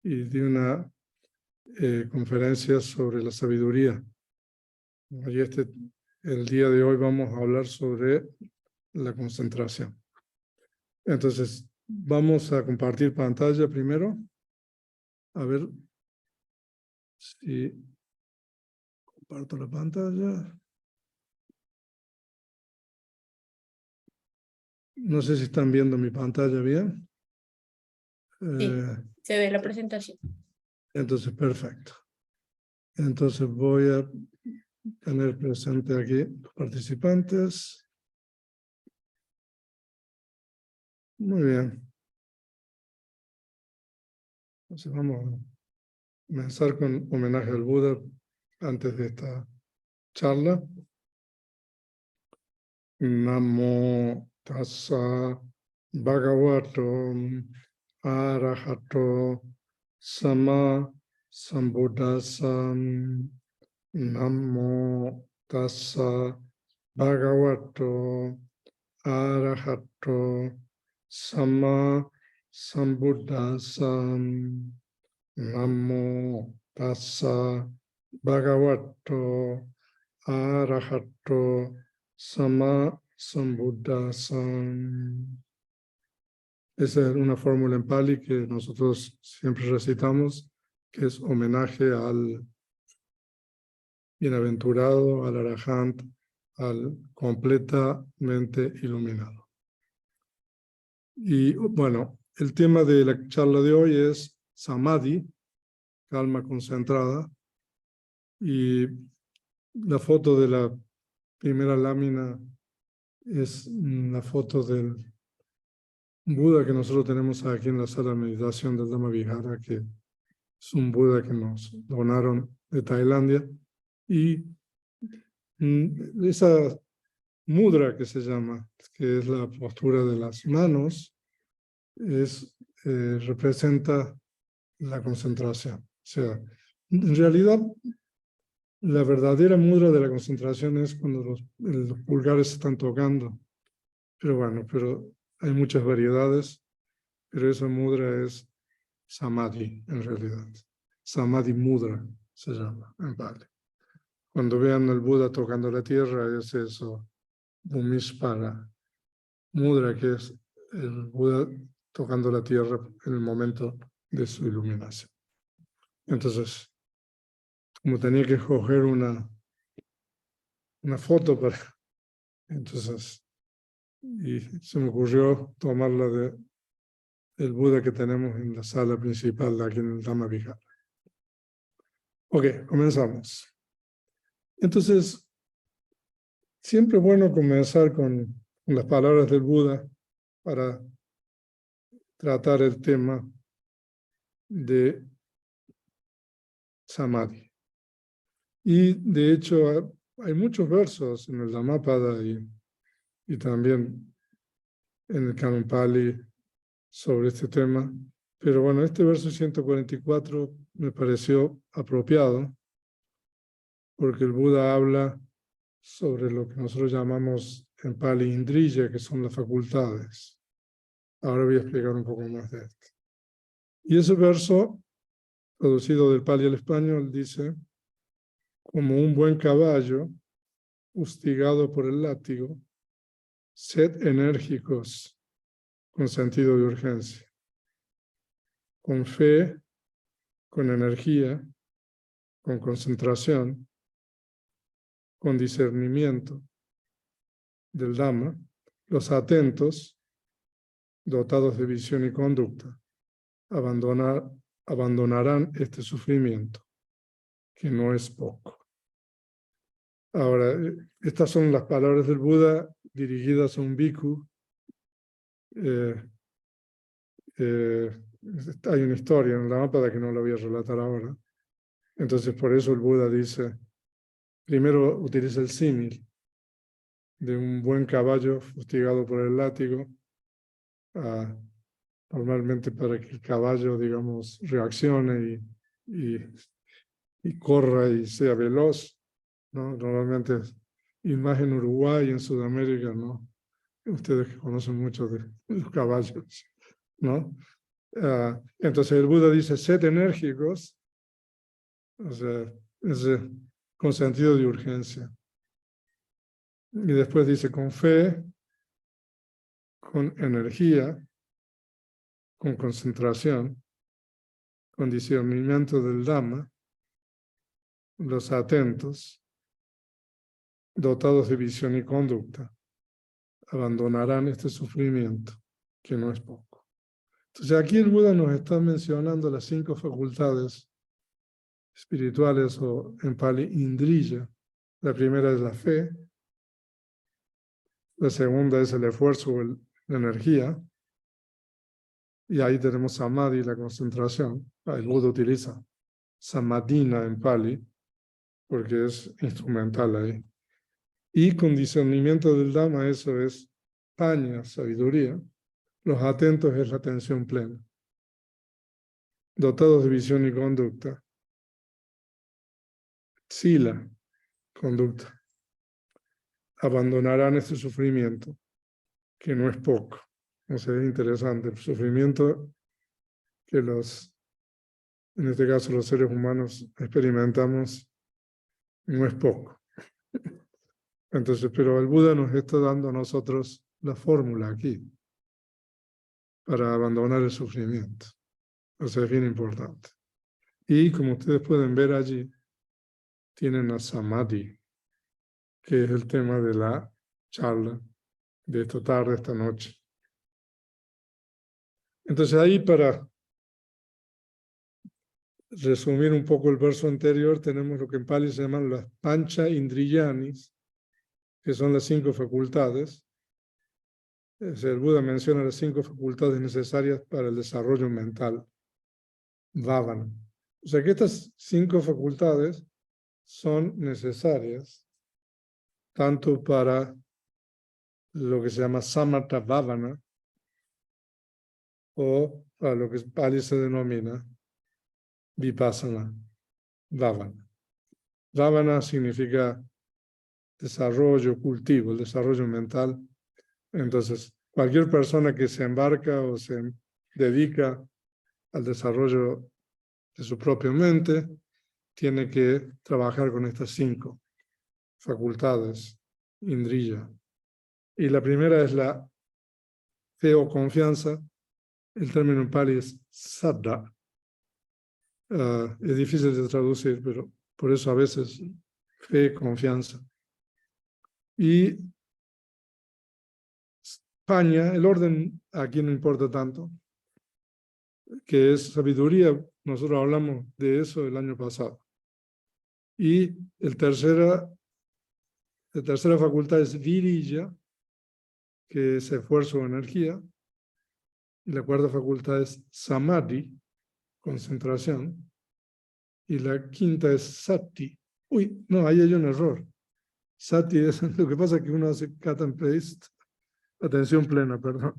y di una conferencia sobre la sabiduría. Y el día de hoy vamos a hablar sobre la concentración. Entonces, vamos a compartir pantalla primero. A ver si comparto la pantalla. No sé si están viendo mi pantalla bien. Sí, se ve la presentación. Entonces, perfecto. Entonces voy a tener presente aquí los participantes. Muy bien. Entonces vamos a comenzar con homenaje al Buda antes de esta charla. Namo tassa bhagavato arahato sama sambuddhassa. Namo tassa bhagavato arahato sama sambuddhassa. Namo tassa bhagavato arahato sama sambuddhassa. Esa es una fórmula en Pali que nosotros siempre recitamos, que es homenaje al bienaventurado, al arahant, al completamente iluminado. Y bueno, el tema de la charla de hoy es samadhi, calma concentrada, y la foto de la primera lámina es la foto del Buda que nosotros tenemos aquí en la sala de meditación del Dhammavihara, que es un Buda que nos donaron de Tailandia, y esa mudra que se llama, que es la postura de las manos, representa la concentración. O sea, en realidad, la verdadera mudra de la concentración es cuando los pulgares se están tocando. Pero bueno, hay muchas variedades, pero esa mudra es samadhi en realidad. Samadhi mudra se llama en Pali. Cuando vean al Buda tocando la tierra, es eso, Bhumispara mudra, que es el Buda tocando la tierra en el momento de su iluminación. Entonces, como tenía que escoger una foto entonces, y se me ocurrió tomarla del Buda que tenemos en la sala principal de aquí en el Dhammavihara. Ok, comenzamos. Entonces, siempre es bueno comenzar con las palabras del Buda para tratar el tema de samadhi. Y de hecho hay muchos versos en el Dhammapada y también en el Canon Pali sobre este tema. Pero bueno, este verso 144 me pareció apropiado porque el Buda habla sobre lo que nosotros llamamos en Pali indriya, que son las facultades. Ahora voy a explicar un poco más de esto. Y ese verso, traducido del Pali al español, dice: como un buen caballo hostigado por el látigo, sed enérgicos con sentido de urgencia, con fe, con energía, con concentración, con discernimiento del Dhamma, los atentos, dotados de visión y conducta, abandonarán este sufrimiento, que no es poco. Ahora, estas son las palabras del Buda dirigidas a un bhikkhu. Hay una historia en la Dhammapada que no la voy a relatar ahora. Entonces, por eso el Buda dice, primero utiliza el símil de un buen caballo fustigado por el látigo, normalmente para que el caballo, digamos, reaccione y corra y sea veloz, ¿no? Normalmente, y más en Uruguay y en Sudamérica, ¿no? Ustedes que conocen mucho de los caballos, ¿no? Entonces el Buda dice, sed enérgicos, o sea, es con sentido de urgencia. Y después dice, con fe, con energía, con concentración, con discernimiento del Dhamma, los atentos, dotados de visión y conducta, abandonarán este sufrimiento, que no es poco. Entonces aquí el Buda nos está mencionando las 5 facultades espirituales, o en Pali, indriya. La primera es la fe, la segunda es el esfuerzo o la energía, y ahí tenemos samadhi, la concentración. El Buda utiliza samadhina en Pali, porque es instrumental ahí. Y con discernimiento del Dhamma, eso es paña, sabiduría. Los atentos es la atención plena. Dotados de visión y conducta. Sila, conducta. Abandonarán este sufrimiento, que no es poco. O sea, es interesante. El sufrimiento que en este caso los seres humanos experimentamos, no es poco. Entonces, pero el Buda nos está dando a nosotros la fórmula aquí para abandonar el sufrimiento. O sea, es bien importante. Y como ustedes pueden ver allí, tienen a Samadhi, que es el tema de la charla de esta tarde, esta noche. Entonces ahí, para resumir un poco el verso anterior, tenemos lo que en Pali se llaman las pancha indriyanis, que son las 5 facultades. El Buda menciona las 5 facultades necesarias para el desarrollo mental, bhavana. O sea que estas 5 facultades son necesarias tanto para lo que se llama samatha bhavana, o para lo que Pali se denomina vipassana bhavana. Bhavana significa desarrollo, cultivo, el desarrollo mental. Entonces, cualquier persona que se embarca o se dedica al desarrollo de su propia mente tiene que trabajar con estas 5 facultades, indriya. Y la primera es la fe o confianza. El término en Pali es saddha. Es difícil de traducir, pero por eso a veces fe, confianza. Y paña, el orden aquí no importa tanto, que es sabiduría. Nosotros hablamos de eso el año pasado. Y la tercera facultad es virilla, que es esfuerzo o energía. Y la cuarta facultad es samadhi, concentración. Y la quinta es sati. Uy, no, ahí hay un error. Sati es, lo que pasa es que uno hace cut and paste. Atención plena, perdón.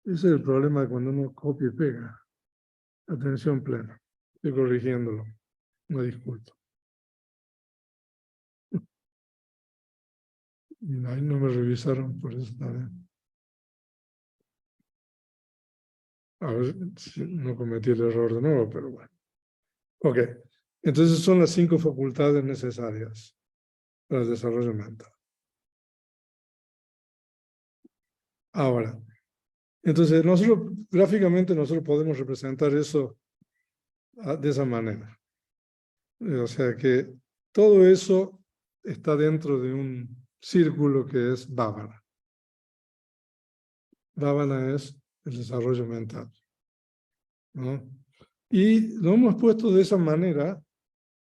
Ese es el problema de cuando uno copia y pega. Atención plena. Estoy corrigiéndolo. Me disculpo. Y ahí no me revisaron, por eso también. A ver si no cometí el error de nuevo, pero bueno. Ok. Entonces son las 5 facultades necesarias para el desarrollo mental. Ahora, entonces gráficamente nosotros podemos representar eso de esa manera. O sea que todo eso está dentro de un círculo que es bhavana. Bhavana es el desarrollo mental, ¿no? Y lo hemos puesto de esa manera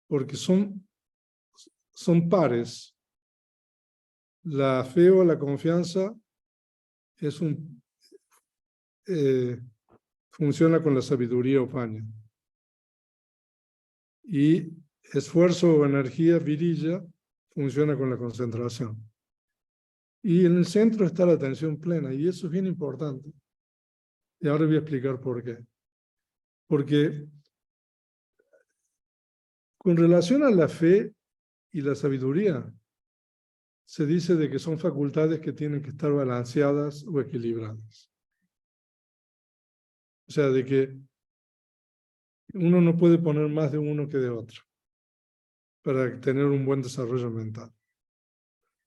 porque son pares. La fe o la confianza funciona con la sabiduría o paña. Y esfuerzo o energía, virilla, funciona con la concentración. Y en el centro está la atención plena, y eso es bien importante. Y ahora voy a explicar por qué. Porque con relación a la fe y la sabiduría, se dice de que son facultades que tienen que estar balanceadas o equilibradas. sea, de que uno no puede poner más de uno que de otro para tener un buen desarrollo mental.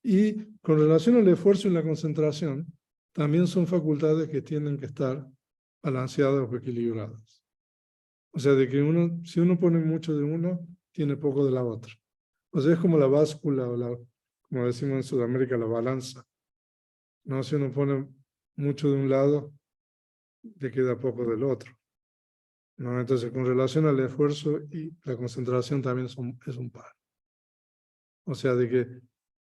Y con relación al esfuerzo y la concentración, también son facultades que tienen que estar balanceadas o equilibradas. O sea, de que si uno pone mucho de uno, tiene poco de la otra. O sea, es como la báscula o como decimos en Sudamérica, la balanza. ¿No? Si uno pone mucho de un lado, le queda poco del otro. ¿No? Entonces, con relación al esfuerzo y la concentración también es un par. O sea, de que,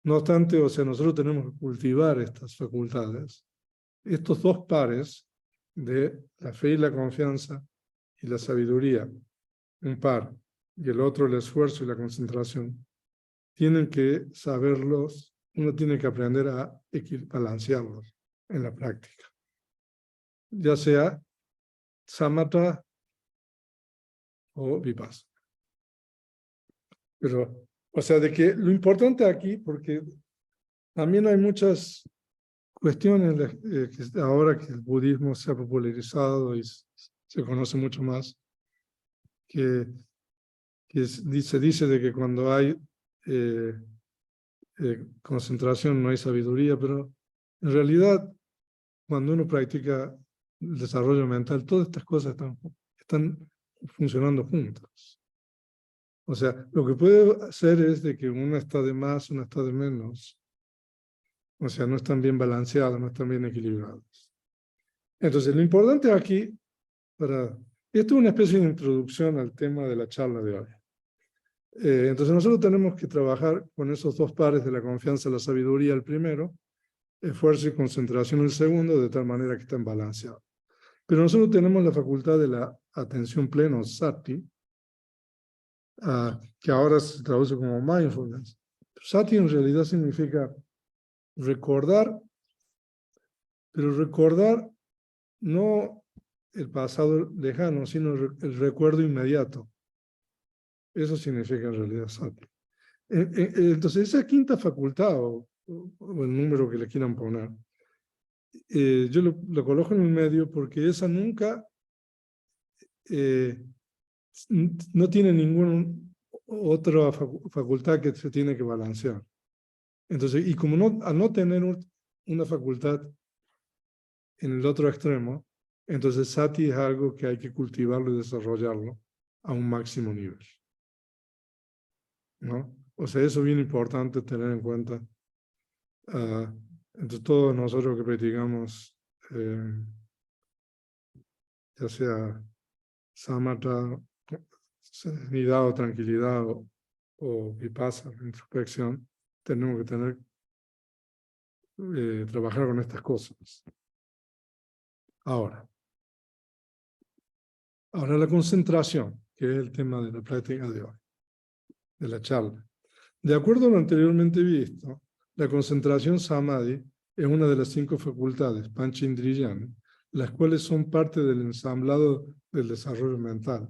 no obstante, o sea, nosotros tenemos que cultivar estas facultades. Estos dos pares de la fe y la confianza y la sabiduría, un par, y el otro el esfuerzo y la concentración, tienen que saberlos, uno tiene que aprender a balancearlos en la práctica. Ya sea samatha o vipassana. Pero, o sea, de que lo importante aquí, porque también hay muchas cuestiones que ahora que el budismo se ha popularizado y se conoce mucho más, se dice de que cuando hay concentración no hay sabiduría, pero en realidad cuando uno practica el desarrollo mental, todas estas cosas están funcionando juntas. O sea, lo que puede hacer es de que una está de más, una está de menos. O sea, no están bien balanceadas, no están bien equilibradas. Entonces, lo importante aquí, esto es una especie de introducción al tema de la charla de hoy. Entonces, nosotros tenemos que trabajar con esos dos pares de la confianza y la sabiduría el primero, esfuerzo y concentración el segundo, de tal manera que estén balanceados. Pero nosotros tenemos la facultad de la atención plena, o sati, que ahora se traduce como mindfulness. Sati en realidad significa recordar, pero recordar no el pasado lejano, sino el recuerdo inmediato. Eso significa en realidad sati. Entonces, esa quinta facultad, o el número que le quieran poner, yo lo coloco en el medio porque esa nunca no tiene ninguna otra facultad que se tiene que balancear. Entonces, y como al no tener una facultad en el otro extremo, entonces sati es algo que hay que cultivarlo y desarrollarlo a un máximo nivel, ¿no? O sea, eso es bien importante tener en cuenta. Entre todos nosotros que practicamos, ya sea samatha, serenidad o tranquilidad, o vipassana, introspección, tenemos que trabajar con estas cosas. Ahora la concentración, que es el tema de la práctica de hoy, de la charla. De acuerdo a lo anteriormente visto, la concentración samadhi es una de las 5 facultades, panchindriyani, las cuales son parte del ensamblado del desarrollo mental,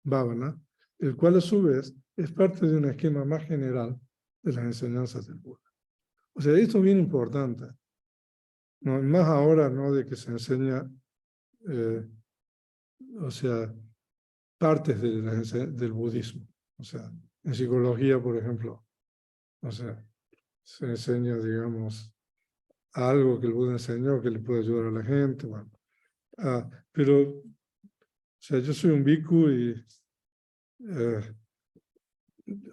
bhavana, el cual a su vez es parte de un esquema más general de las enseñanzas del Buda. O sea, esto es bien importante, ¿no? Más ahora, ¿no?, de que se enseña, o sea, partes del budismo. O sea, en psicología, por ejemplo, o sea, se enseña, digamos, algo que el Buda enseñó que le puede ayudar a la gente. Bueno. Pero, o sea, yo soy un bhikkhu y,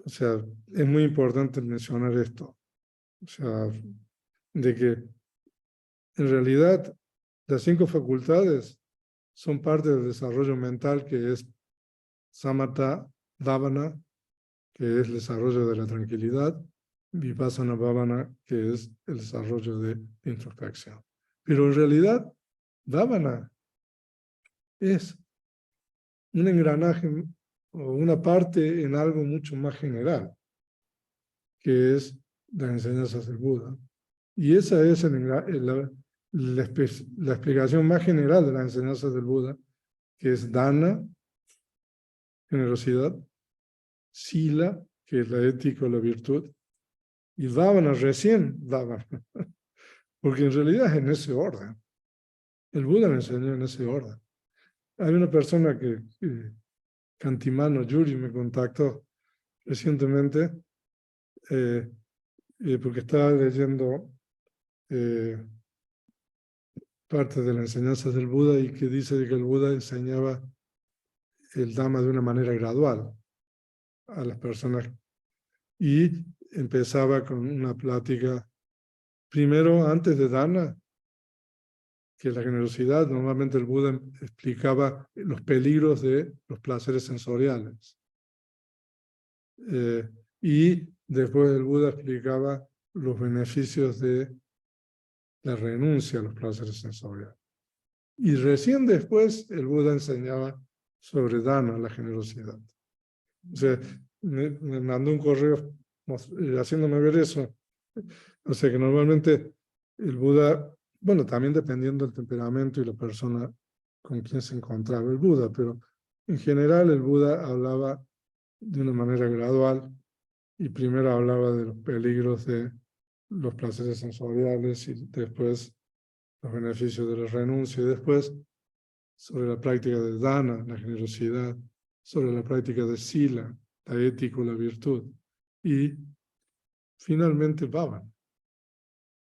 o sea, es muy importante mencionar esto. O sea, de que en realidad las 5 facultades son parte del desarrollo mental, que es samatha, dhavana, que es el desarrollo de la tranquilidad, vipassana bhavana, que es el desarrollo de introspección. Pero en realidad, dhavana es un engranaje o una parte en algo mucho más general, que es las enseñanzas del Buda. Y esa es la explicación más general de las enseñanzas del Buda, que es dana, generosidad, sila, que es la ética o la virtud, y dhavana, recién dhavana, porque en realidad es en ese orden. El Buda lo enseñó en ese orden. Hay una persona que Cantimano Yuri me contactó recientemente porque estaba leyendo parte de la enseñanza del Buda y que dice que el Buda enseñaba el Dhamma de una manera gradual a las personas y empezaba con una plática primero antes de Dana, que la generosidad. Normalmente el Buda explicaba los peligros de los placeres sensoriales. Y después el Buda explicaba los beneficios de la renuncia a los placeres sensoriales. Y recién después el Buda enseñaba sobre Dana, la generosidad. O sea, me mandó un correo haciéndome ver eso. O sea que normalmente el Buda, bueno, también dependiendo del temperamento y la persona con quien se encontraba el Buda, pero en general el Buda hablaba de una manera gradual y primero hablaba de los peligros de los placeres sensoriales y después los beneficios de la renuncia y después sobre la práctica de dana, la generosidad, sobre la práctica de sila, la ética, la virtud y finalmente bhavana.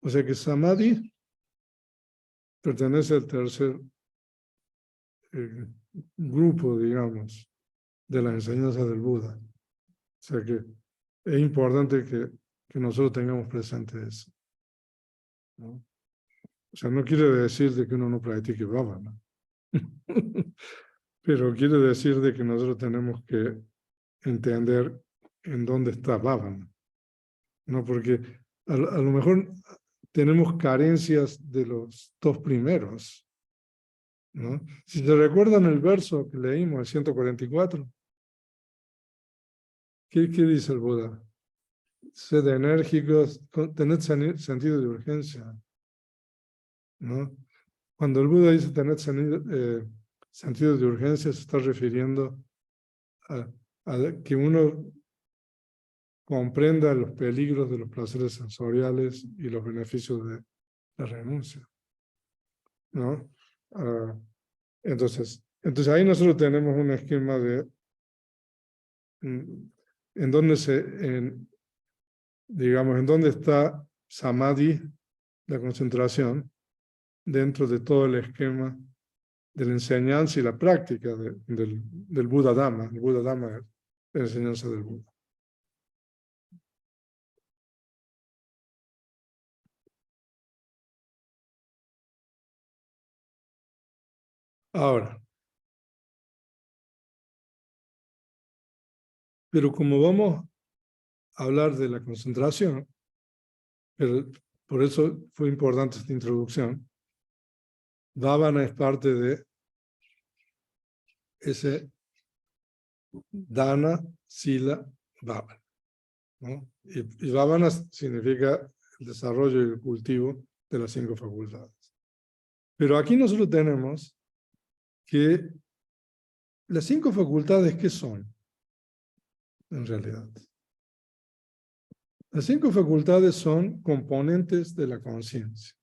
O sea que samadhi pertenece al tercer grupo, digamos, de la enseñanza del Buda. O sea que es importante que nosotros tengamos presente eso, ¿no? O sea, no quiere decir de que uno no practique bhavana, pero quiere decir de que nosotros tenemos que entender en dónde está bhavana, ¿no? Porque a lo mejor tenemos carencias de los dos primeros, ¿no? Si se recuerdan el verso que leímos, el 144, ¿qué dice el Buda? Sed enérgicos, tened sentido de urgencia, ¿no? Cuando el Buda dice tener sentido de urgencia, se está refiriendo a que uno comprenda los peligros de los placeres sensoriales y los beneficios de la renuncia, ¿no? Entonces ahí nosotros tenemos un esquema de en dónde digamos, en dónde está samadhi, la concentración, dentro de todo el esquema de la enseñanza y la práctica del Buda Dhamma. El Buda Dhamma es la enseñanza del Buda. Ahora, pero como vamos a hablar de la concentración, pero por eso fue importante esta introducción, Bhavana es parte de ese Dana, Sila, Bhavana, ¿no? Y Bhavana significa el desarrollo y el cultivo de las 5 facultades. Pero aquí nosotros tenemos que las 5 facultades, ¿qué son? En realidad, las 5 facultades son componentes de la conciencia,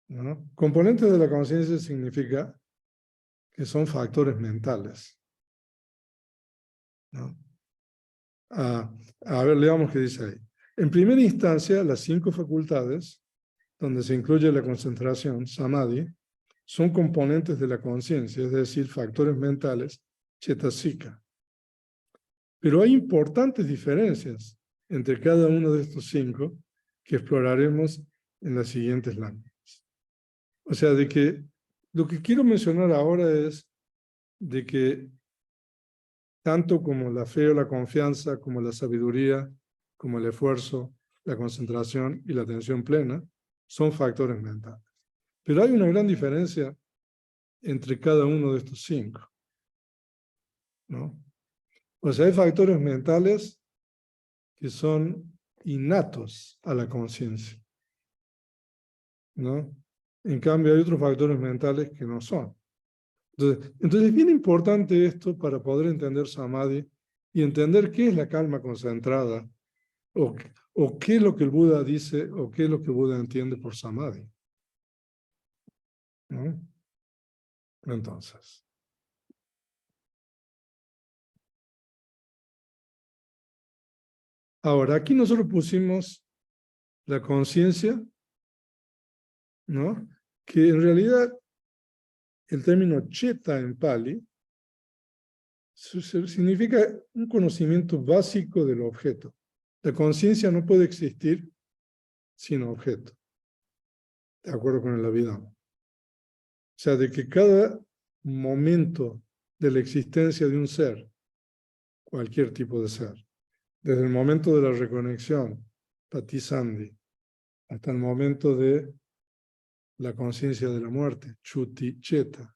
¿no? Componentes de la conciencia significa que son factores mentales, ¿no? A ver, leamos qué dice ahí. En primera instancia, las 5 facultades, donde se incluye la concentración, samadhi, son componentes de la conciencia, es decir, factores mentales, cetasika. Pero hay importantes diferencias entre cada uno de estos 5 que exploraremos en las siguientes láminas. O sea, de que lo que quiero mencionar ahora es de que tanto como la fe o la confianza, como la sabiduría, como el esfuerzo, la concentración y la atención plena, son factores mentales. Pero hay una gran diferencia entre cada uno de estos 5, ¿no? O sea, hay factores mentales que son innatos a la conciencia, ¿no? En cambio, hay otros factores mentales que no son. Entonces es bien importante esto para poder entender Samadhi y entender qué es la calma concentrada o qué es lo que el Buda dice o qué es lo que el Buda entiende por Samadhi, ¿no? Entonces, ahora aquí nosotros pusimos la conciencia, ¿no? Que en realidad el término cheta en Pali significa un conocimiento básico del objeto. La conciencia no puede existir sin objeto, de acuerdo con el Abhidhamma. O sea, de que cada momento de la existencia de un ser, cualquier tipo de ser, desde el momento de la reconexión, Patisandhi, hasta el momento de la conciencia de la muerte, Chuti Cheta,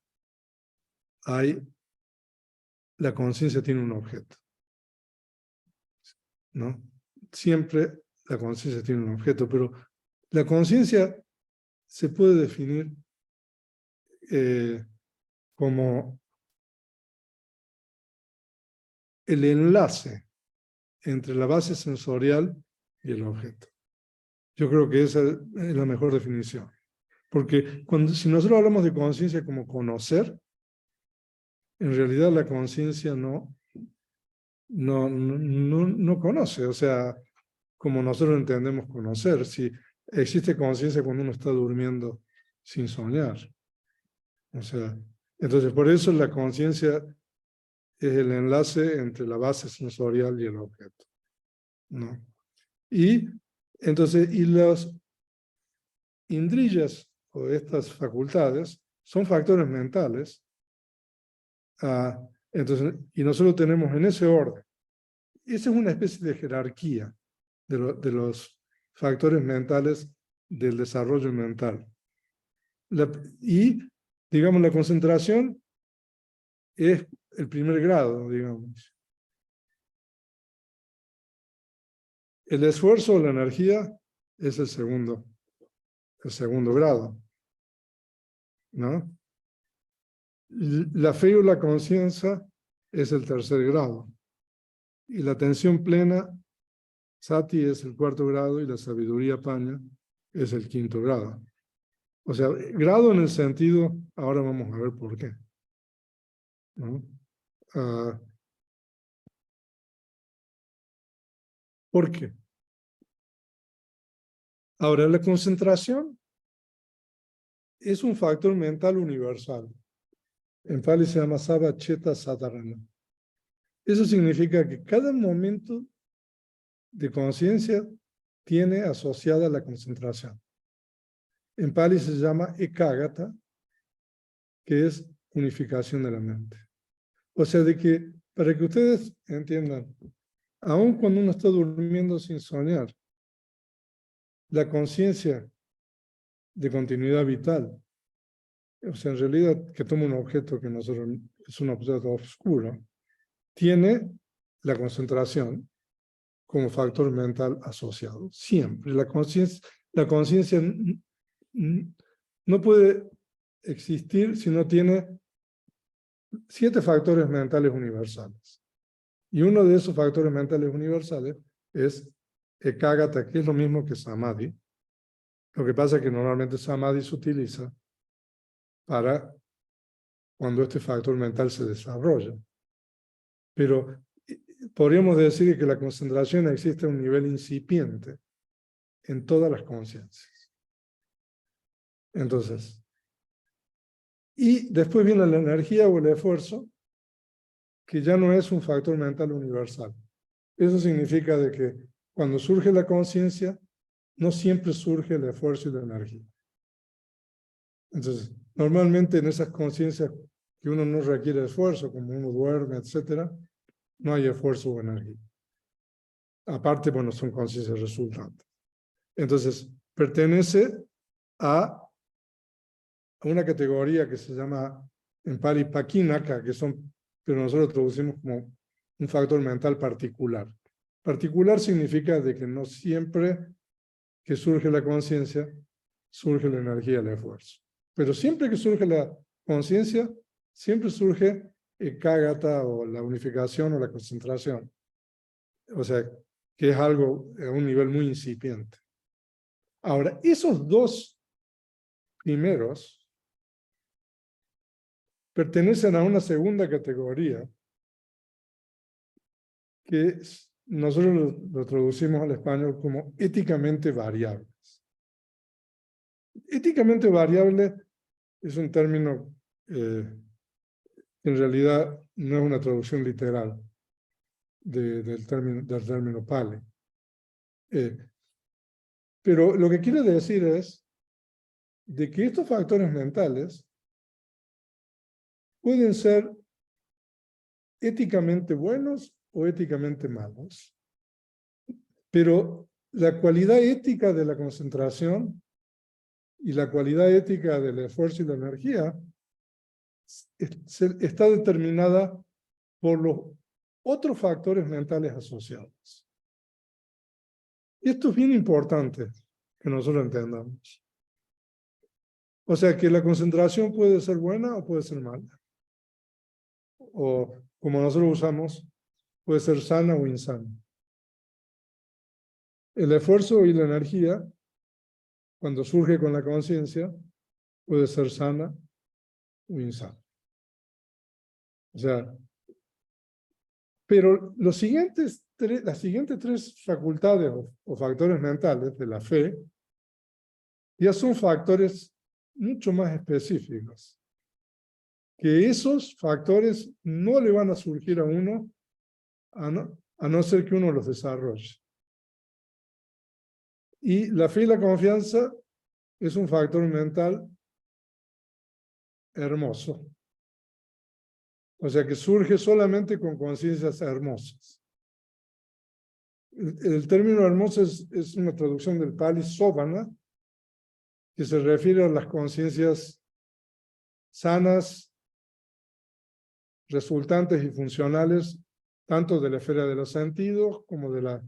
la conciencia tiene un objeto, ¿no? Siempre la conciencia tiene un objeto, pero la conciencia se puede definir como el enlace entre la base sensorial y el objeto. Yo creo que esa es la mejor definición. Porque si nosotros hablamos de conciencia como conocer, en realidad la conciencia no conoce. O sea, como nosotros entendemos conocer. Si existe conciencia cuando uno está durmiendo sin soñar. O sea, entonces por eso la conciencia es el enlace entre la base sensorial y el objeto, ¿no? Y entonces, y los indriyas o estas facultades son factores mentales. Entonces, y nosotros tenemos en ese orden. Esa es una especie de jerarquía de los factores mentales del desarrollo mental. Y, digamos, la concentración es el primer grado, digamos. El esfuerzo o la energía es el segundo grado, ¿no? La fe o la conciencia es el tercer grado. Y la atención plena, sati, es el cuarto grado y la sabiduría paña es el quinto grado. O sea, grado en el sentido, ahora vamos a ver por qué, ¿no? ¿Por qué? Ahora, la concentración es un factor mental universal. En Pali se llama Sabha Cheta Sadarana. Eso significa que cada momento de conciencia tiene asociada la concentración. En Pali se llama Ekagata, que es unificación de la mente. O sea, de que, para que ustedes entiendan, aun cuando uno está durmiendo sin soñar, la conciencia de continuidad vital, o sea, en realidad que toma un objeto que nosotros es un objeto oscuro, tiene la concentración como factor mental asociado. Siempre. La conciencia no puede existir si no tiene 7 factores mentales universales. Y uno de esos factores mentales universales es Ekagata, que es lo mismo que Samadhi. Lo que pasa es que normalmente Samadhi se utiliza para cuando este factor mental se desarrolla. Pero podríamos decir que la concentración existe a un nivel incipiente en todas las conciencias. Entonces, y después viene la energía o el esfuerzo, que ya no es un factor mental universal. Eso significa de que cuando surge la conciencia, no siempre surge el esfuerzo y la energía. Entonces, normalmente en esas conciencias que uno no requiere esfuerzo, como uno duerme, etc., no hay esfuerzo o energía. Aparte, bueno, son conciencias resultantes. Entonces, pertenece a una categoría que se llama en Pali Pakinaka, pero nosotros traducimos como un factor mental particular. Particular significa de que no siempre que surge la conciencia, surge la energía, el esfuerzo. Pero siempre que surge la conciencia, siempre surge el Ekagata o la unificación o la concentración. O sea, que es algo a un nivel muy incipiente. Ahora, esos dos primeros pertenecen a una segunda categoría que nosotros lo traducimos al español como éticamente variables. Éticamente variable es un término que en realidad no es una traducción literal del término Pali. Pero lo que quiere decir es de que estos factores mentales pueden ser éticamente buenos o éticamente malos, pero la cualidad ética de la concentración y la cualidad ética del esfuerzo y la energía está determinada por los otros factores mentales asociados. Y esto es bien importante que nosotros entendamos. O sea que la concentración puede ser buena o puede ser mala. O como nosotros usamos, puede ser sana o insana. El esfuerzo y la energía, cuando surge con la conciencia, puede ser sana o insana. O sea, pero las siguientes tres facultades o factores mentales de la fe ya son factores mucho más específicos. Que esos factores no le van a surgir a uno a no ser que uno los desarrolle. Y la fe y la confianza es un factor mental hermoso. O sea que surge solamente con conciencias hermosas. El término hermoso es una traducción del Pali Sovana, que se refiere a las conciencias sanas, resultantes y funcionales, tanto de la esfera de los sentidos como de la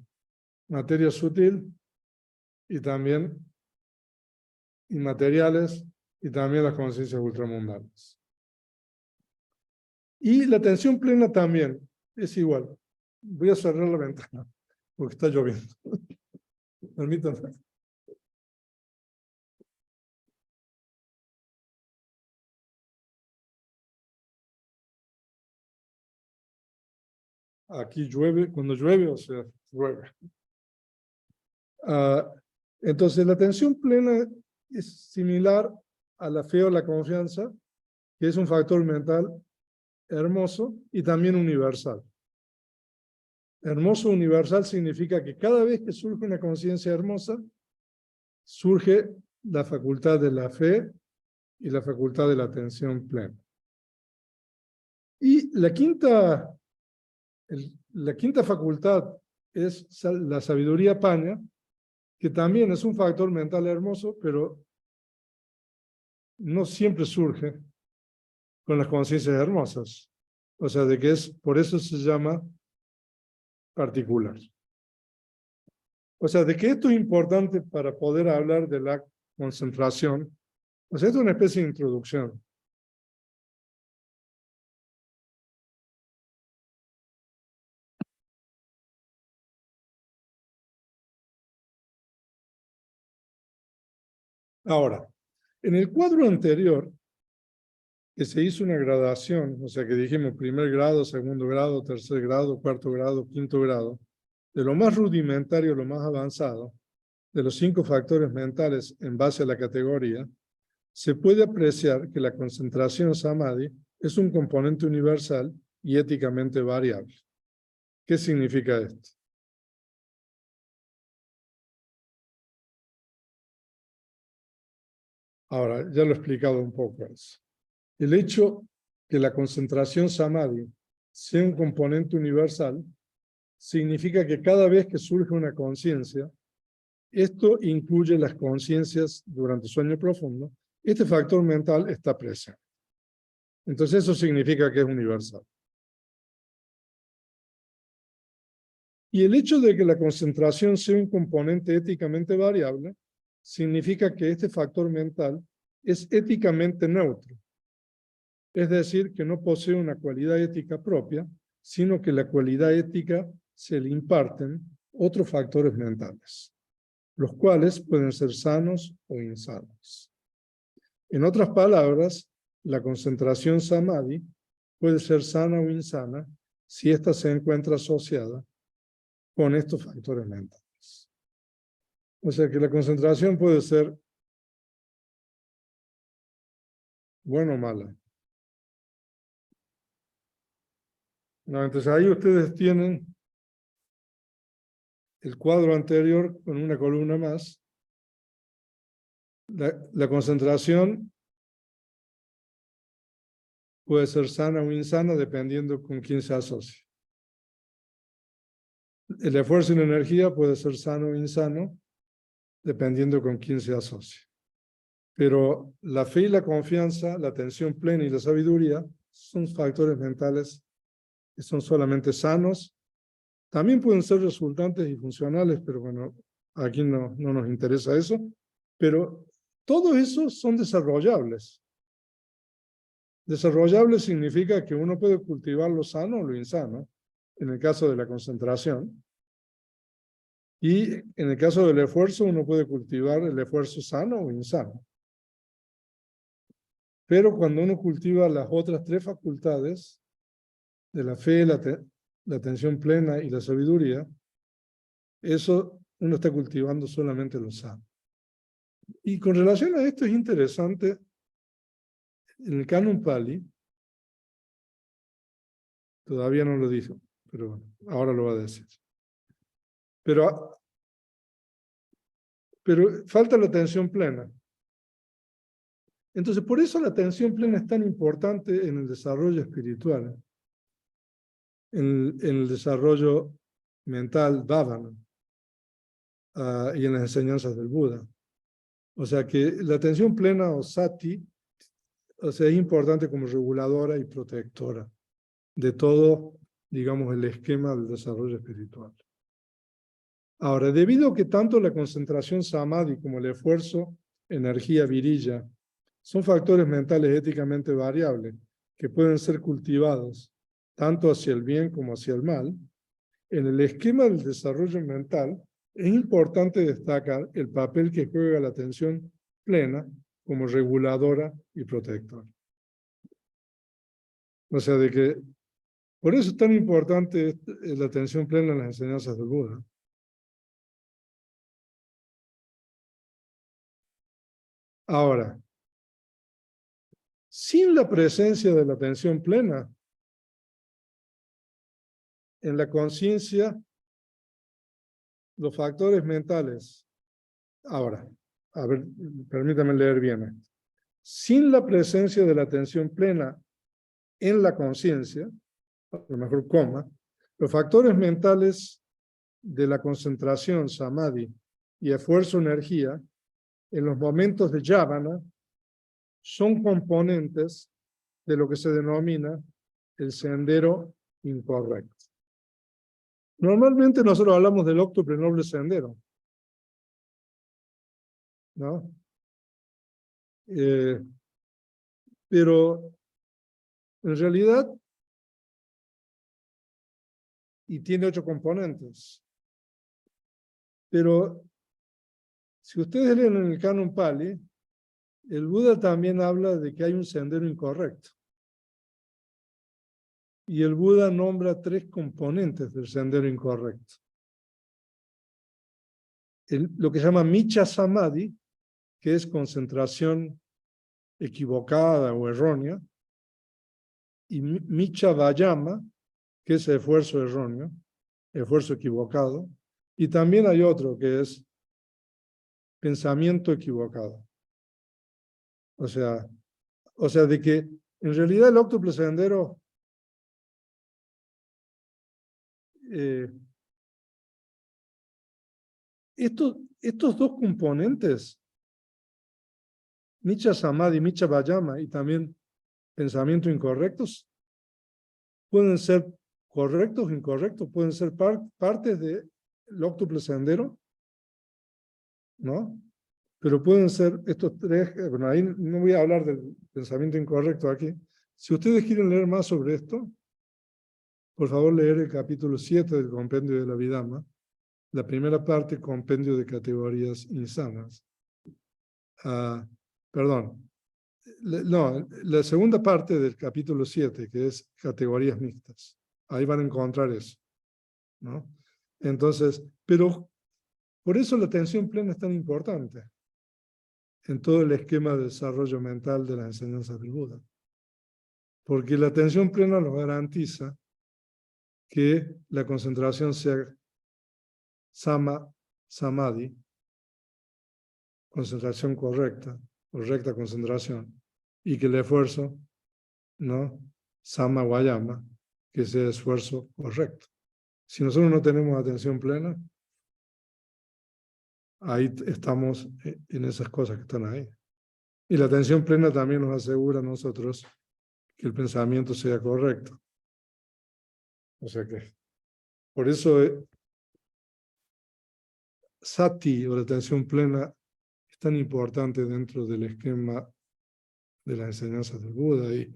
materia sutil, y también inmateriales, y también las conciencias ultramundanas. Y la atención plena también es igual. Voy a cerrar la ventana porque está lloviendo. Permítanme. Aquí llueve, cuando llueve, o sea, llueve. Entonces, la atención plena es similar a la fe o la confianza, que es un factor mental hermoso y también universal. Hermoso universal significa que cada vez que surge una conciencia hermosa, surge la facultad de la fe y la facultad de la atención plena. Y la quinta facultad es la sabiduría paña, que también es un factor mental hermoso, pero no siempre surge con las conciencias hermosas. O sea, de que por eso se llama particular. O sea, de que esto es importante para poder hablar de la concentración. O sea, esto es una especie de introducción. Ahora, en el cuadro anterior, que se hizo una gradación, o sea que dijimos primer grado, segundo grado, tercer grado, cuarto grado, quinto grado, de lo más rudimentario a lo más avanzado, de los 5 factores mentales en base a la categoría, se puede apreciar que la concentración samadhi es un componente universal y éticamente variable. ¿Qué significa esto? Ahora, ya lo he explicado un poco eso. El hecho que la concentración samadhi sea un componente universal significa que cada vez que surge una conciencia, esto incluye las conciencias durante sueño profundo, este factor mental está presente. Entonces eso significa que es universal. Y el hecho de que la concentración sea un componente éticamente variable significa que este factor mental es éticamente neutro. Es decir, que no posee una cualidad ética propia, sino que la cualidad ética se le imparten otros factores mentales, los cuales pueden ser sanos o insanos. En otras palabras, la concentración samadhi puede ser sana o insana si ésta se encuentra asociada con estos factores mentales. O sea que la concentración puede ser buena o mala. No, entonces ahí ustedes tienen el cuadro anterior con una columna más. La concentración puede ser sana o insana dependiendo con quién se asocia. El esfuerzo y la energía puede ser sano o insano dependiendo con quién se asocia. Pero la fe y la confianza, la atención plena y la sabiduría son factores mentales que son solamente sanos. También pueden ser resultantes y funcionales, pero bueno, aquí no nos interesa eso. Pero todos esos son desarrollables. Desarrollable significa que uno puede cultivar lo sano o lo insano, en el caso de la concentración. Y en el caso del esfuerzo, uno puede cultivar el esfuerzo sano o insano. Pero cuando uno cultiva las otras tres facultades, de la fe, la atención plena y la sabiduría, eso uno está cultivando solamente lo sano. Y con relación a esto es interesante, en el Canon Pali, todavía no lo dijo, pero bueno, ahora lo va a decir. Pero falta la atención plena. Entonces, por eso la atención plena es tan importante en el desarrollo espiritual, en el desarrollo mental, bhavana, y en las enseñanzas del Buda. O sea que la atención plena o sati, o sea, es importante como reguladora y protectora de todo, digamos, el esquema del desarrollo espiritual. Ahora, debido a que tanto la concentración samadhi como el esfuerzo, energía virilla, son factores mentales éticamente variables que pueden ser cultivados tanto hacia el bien como hacia el mal, en el esquema del desarrollo mental es importante destacar el papel que juega la atención plena como reguladora y protectora. O sea, de que por eso es tan importante la atención plena en las enseñanzas del Buda. Ahora, sin la presencia de la atención plena en la conciencia, los factores mentales. Ahora, a ver, permítame leer bien esto. Sin la presencia de la atención plena en la conciencia, a lo mejor coma, los factores mentales de la concentración, samadhi, y esfuerzo, energía, en los momentos de yavana, son componentes de lo que se denomina el sendero incorrecto. Normalmente nosotros hablamos del octuple noble sendero, ¿no? Pero en realidad, y tiene 8 componentes, pero si ustedes leen en el Canon Pali, el Buda también habla de que hay un sendero incorrecto. Y el Buda nombra 3 componentes del sendero incorrecto. Lo que se llama Micha Samadhi, que es concentración equivocada o errónea, y Micha Vayama, que es esfuerzo erróneo, esfuerzo equivocado, y también hay otro que es pensamiento equivocado. O sea, de que en realidad el octuple sendero estos 2 componentes, Micha Samadhi, Micha Vayama y también pensamientos incorrectos, pueden ser correctos o incorrectos, pueden ser partes del octuple sendero, ¿no? Pero pueden ser estos 3, bueno, ahí no voy a hablar del pensamiento incorrecto aquí. Si ustedes quieren leer más sobre esto, por favor leer el capítulo 7 del Compendio de la Vidama, la primera parte, Compendio de Categorías Insanas. Perdón, No, la segunda parte del capítulo 7, que es categorías mixtas. Ahí van a encontrar eso, ¿no? Entonces, pero por eso la atención plena es tan importante en todo el esquema de desarrollo mental de las enseñanzas del Buda. Porque la atención plena nos garantiza que la concentración sea samadhi, concentración correcta concentración, y que el esfuerzo, ¿no? Sama vayama, que sea esfuerzo correcto. Si nosotros no tenemos atención plena, ahí estamos en esas cosas que están ahí. Y la atención plena también nos asegura a nosotros que el pensamiento sea correcto. O sea que, por eso sati, o la atención plena, es tan importante dentro del esquema de las enseñanzas del Buda. Y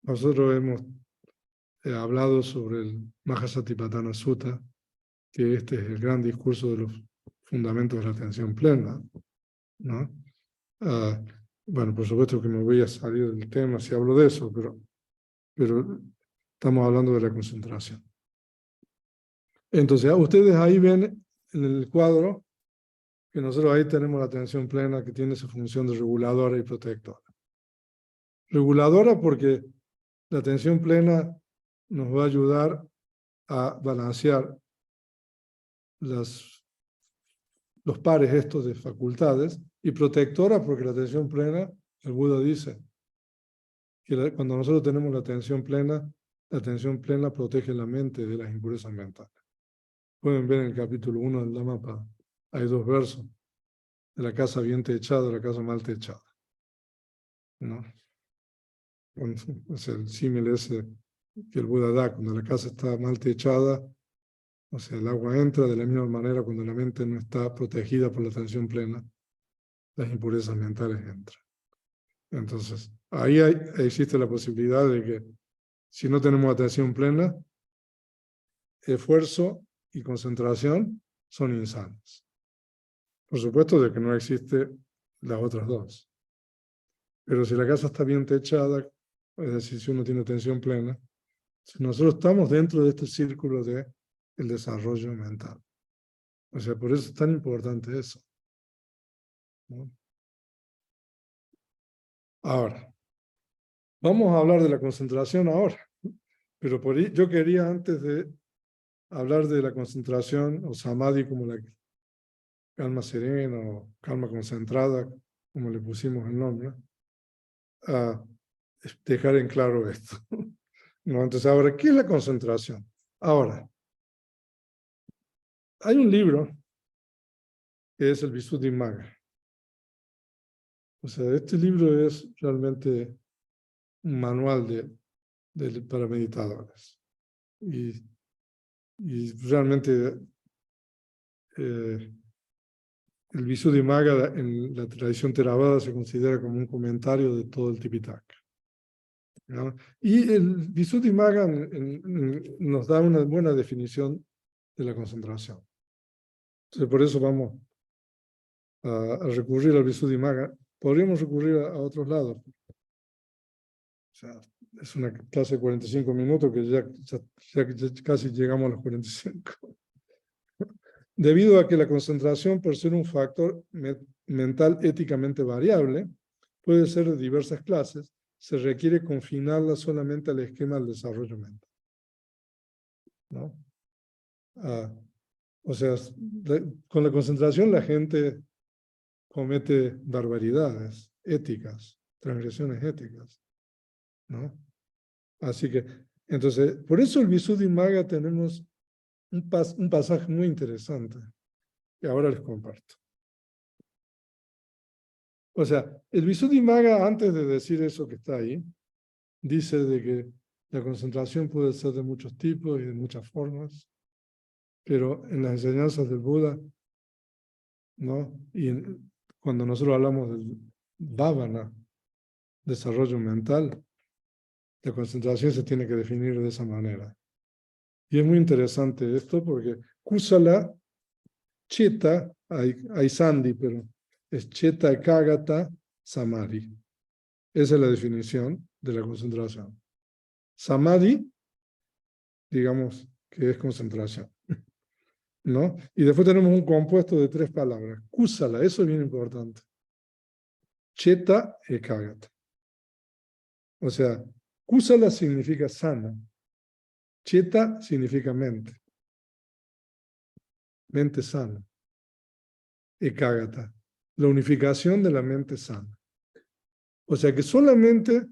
nosotros hemos hablado sobre el Mahasatipatthana Sutta, que este es el gran discurso de los fundamentos de la atención plena, ¿no? Bueno, por supuesto que me voy a salir del tema si hablo de eso, pero estamos hablando de la concentración. Entonces, ustedes ahí ven en el cuadro que nosotros ahí tenemos la atención plena, que tiene su función de reguladora y protectora. Reguladora porque la atención plena nos va a ayudar a balancear los pares estos de facultades, y protectora porque la atención plena, el Buda dice, que cuando nosotros tenemos la atención plena protege la mente de las impurezas mentales. Pueden ver en el capítulo 1 del Dhammapa, hay 2 versos, de la casa bien techada, de la casa mal techada, ¿no? O sea, el símil ese que el Buda da, cuando la casa está mal techada, o sea, el agua entra de la misma manera cuando la mente no está protegida por la atención plena, las impurezas mentales entran. Entonces, ahí existe la posibilidad de que si no tenemos atención plena, esfuerzo y concentración son insanos. Por supuesto de que no existe las otras dos. Pero si la casa está bien techada, es decir, si uno tiene atención plena, si nosotros estamos dentro de este círculo del desarrollo mental. O sea, por eso es tan importante eso, ¿no? Ahora, vamos a hablar de la concentración ahora. Pero yo quería, antes de hablar de la concentración o samadhi como la calma serena o calma concentrada, como le pusimos el nombre, dejar en claro esto. ¿No? Entonces, ahora, ¿qué es la concentración? Ahora, hay un libro que es el Visuddhimagga. O sea, este libro es realmente un manual para meditadores. Y realmente el Visuddhimagga en la tradición Theravada se considera como un comentario de todo el Tipitaka, ¿no? Y el Visuddhimagga nos da una buena definición de la concentración. Entonces, por eso vamos a recurrir al Visuddhimagga. Podríamos recurrir a otros lados. O sea, es una clase de 45 minutos que ya casi llegamos a los 45. Debido a que la concentración, por ser un factor mental éticamente variable, puede ser de diversas clases, se requiere confinarla solamente al esquema del desarrollo mental, ¿no? O sea, con la concentración la gente comete barbaridades éticas, transgresiones éticas, ¿no? Así que, entonces, por eso el Visuddhimagga tenemos un pasaje muy interesante que ahora les comparto. O sea, el Visuddhimagga, antes de decir eso que está ahí, dice de que la concentración puede ser de muchos tipos y de muchas formas, pero en las enseñanzas del Buda, ¿no? Y cuando nosotros hablamos del bhavana, desarrollo mental, la concentración se tiene que definir de esa manera. Y es muy interesante esto porque kusala, cheta, hay sandhi, pero es cheta ekagata samadhi. Esa es la definición de la concentración. Samadhi, digamos que es concentración, ¿no? Y después tenemos un compuesto de 3 palabras. Kusala, eso es bien importante. Cheta ekagata. O sea, kusala significa sana. Cheta significa mente. Mente sana. Ekagata. La unificación de la mente sana. O sea que solamente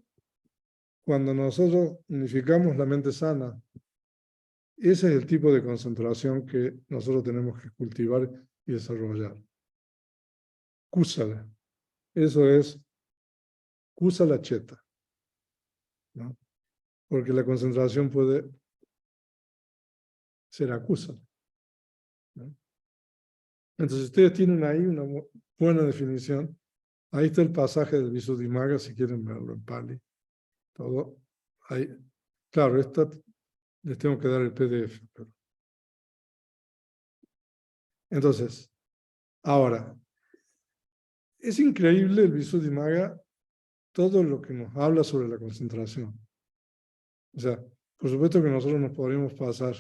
cuando nosotros unificamos la mente sana, ese es el tipo de concentración que nosotros tenemos que cultivar y desarrollar. Kusala. Eso es kusala cheta, ¿no? Porque la concentración puede ser akusala, ¿no? Entonces, ustedes tienen ahí una buena definición. Ahí está el pasaje del Visuddhimagga, si quieren verlo en Pali. Todo ahí. Claro, esta les tengo que dar el PDF. Pero... Entonces, ahora, es increíble el Visuddhimagga, todo lo que nos habla sobre la concentración. O sea, por supuesto que nosotros nos podríamos pasar,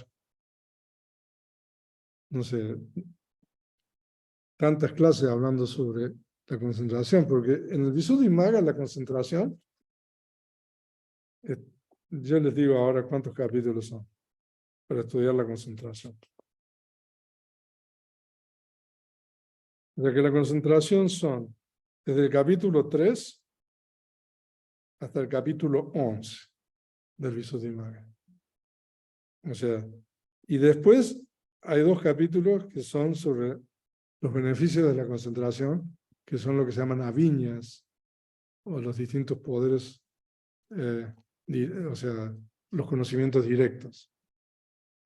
no sé, tantas clases hablando sobre la concentración, porque en el Visuddhimagga la concentración, yo les digo ahora cuántos capítulos son para estudiar la concentración. O sea que la concentración son desde el capítulo 3 hasta el capítulo 11 del Visuddhimagga. O sea, y después hay 2 capítulos que son sobre los beneficios de la concentración, que son lo que se llaman aviñas, o los distintos poderes, o sea, los conocimientos directos,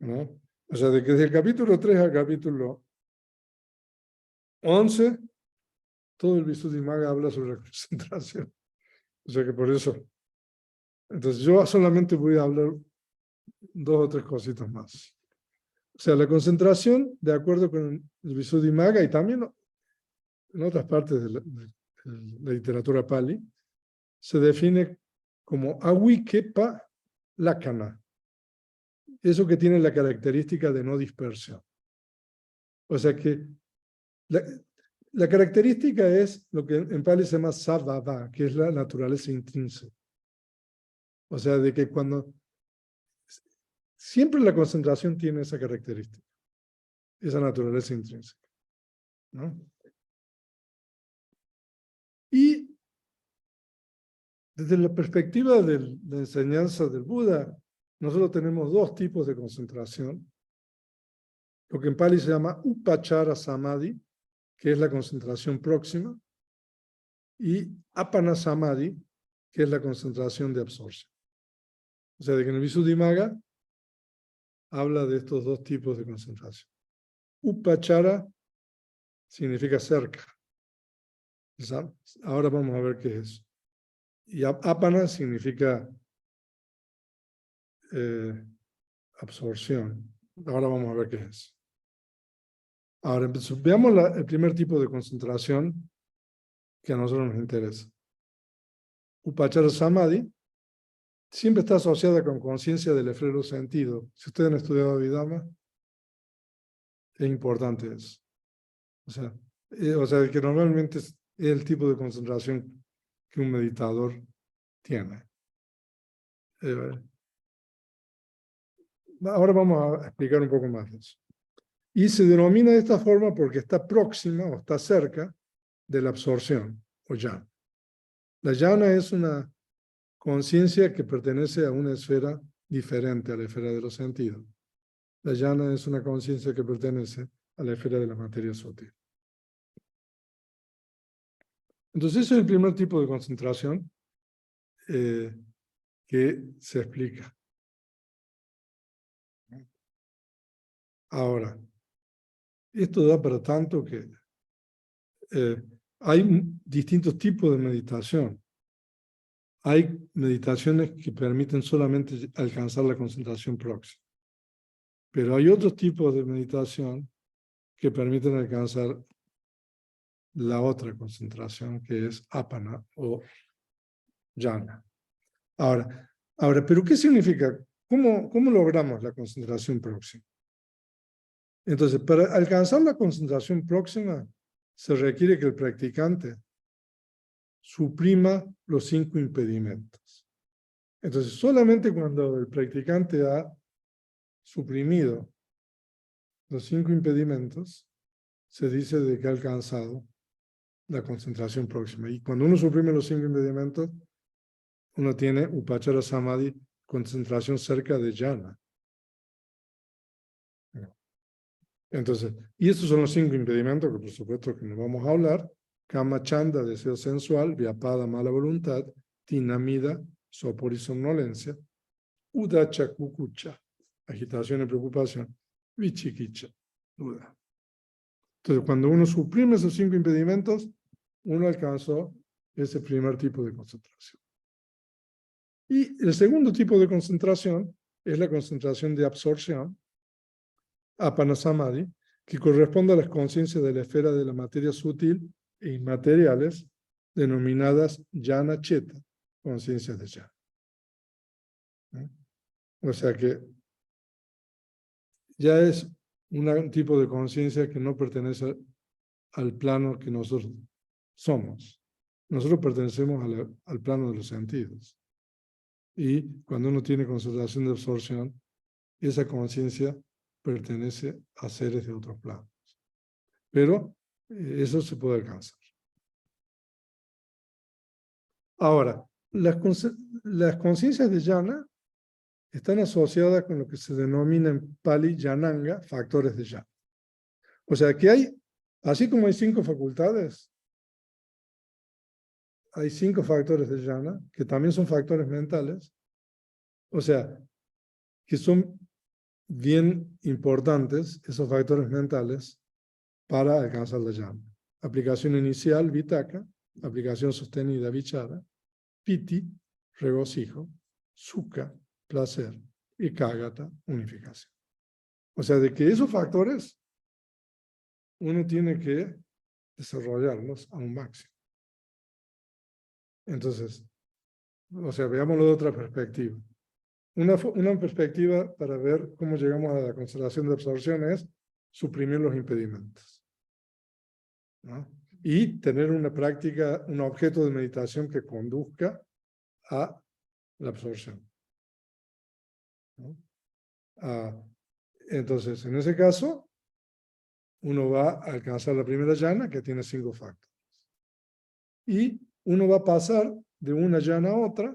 ¿no? O sea, de que desde el capítulo 3 al capítulo 11, todo el Visuddhimagga habla sobre la concentración. O sea que por eso, entonces yo solamente voy a hablar 2 o 3 cositas más. O sea, la concentración, de acuerdo con el Visuddhimagga y también en otras partes de la literatura Pali, se define como awikepa lakkhana. Eso que tiene la característica de no dispersión. O sea que la característica es lo que en Pali se llama savava, que es la naturaleza intrínseca. O sea, de que cuando siempre la concentración tiene esa característica, esa naturaleza intrínseca, ¿no? Y desde la perspectiva de la enseñanza del Buda, nosotros tenemos 2 tipos de concentración. Lo que en Pali se llama upachara samadhi, que es la concentración próxima, y apana samadhi, que es la concentración de absorción. O sea, de que en el Visuddhimagga habla de estos 2 tipos de concentración. Upachara significa cerca. Ahora vamos a ver qué es eso. Y apana significa absorción. Ahora vamos a ver qué es. Ahora veamos el primer tipo de concentración que a nosotros nos interesa. Upachara Samadhi siempre está asociada con conciencia del eflero sentido. Si ustedes han estudiado Abhidhamma, es importante eso. O sea que normalmente es el tipo de concentración que un meditador tiene. Ahora vamos a explicar un poco más de eso. Y se denomina de esta forma porque está próxima o está cerca de la absorción, o jhana. La jhana es una conciencia que pertenece a una esfera diferente a la esfera de los sentidos. La jhana es una conciencia que pertenece a la esfera de la materia sutil. Entonces, ese es el primer tipo de concentración que se explica. Ahora, esto da para tanto que hay distintos tipos de meditación. Hay meditaciones que permiten solamente alcanzar la concentración próxima. Pero hay otros tipos de meditación que permiten alcanzar la otra concentración, que es apana o jhana. Ahora, ¿pero qué significa? ¿Cómo logramos la concentración próxima? Entonces, para alcanzar la concentración próxima, se requiere que el practicante suprima los 5 impedimentos. Entonces, solamente cuando el practicante ha suprimido los 5 impedimentos, se dice de que ha alcanzado la concentración próxima. Y cuando uno suprime los 5 impedimentos, uno tiene upachara samadhi, concentración cerca de jhana. Entonces, y estos son los 5 impedimentos que por supuesto que no vamos a hablar: kama chanda, deseo sensual; vyapada, mala voluntad; tinamida, sopor y somnolencia; udacha, kukucha, agitación y preocupación; vichikicha, duda. Entonces, cuando uno suprime esos 5 impedimentos, uno alcanzó ese primer tipo de concentración. Y el segundo tipo de concentración es la concentración de absorción, apanasamadhi, que corresponde a las conciencias de la esfera de la materia sutil e inmateriales, denominadas jhana cheta, conciencias de jhana. O sea que ya es un tipo de conciencia que no pertenece al plano que nosotros somos. Nosotros pertenecemos al plano de los sentidos. Y cuando uno tiene concentración de absorción, esa conciencia pertenece a seres de otros planos. Pero eso se puede alcanzar. Ahora, las conciencias de jhana están asociadas con lo que se denomina en Pali jhananga, factores de jhana. O sea que hay, así como hay 5 facultades, hay 5 factores de jhana, que también son factores mentales, o sea, que son bien importantes esos factores mentales para alcanzar la jhana. Aplicación inicial, vitaka; aplicación sostenida, vichara; piti, regocijo; sukha, placer; y kagata, unificación. O sea, de que esos factores uno tiene que desarrollarlos a un máximo. Entonces, o sea, veámoslo de otra perspectiva. Una perspectiva para ver cómo llegamos a la concentración de absorción es suprimir los impedimentos, ¿no? Y tener una práctica, un objeto de meditación que conduzca a la absorción, ¿no? Entonces, en ese caso, uno va a alcanzar la primera jhana, que tiene 5 factores. Y uno va a pasar de una jhana a otra,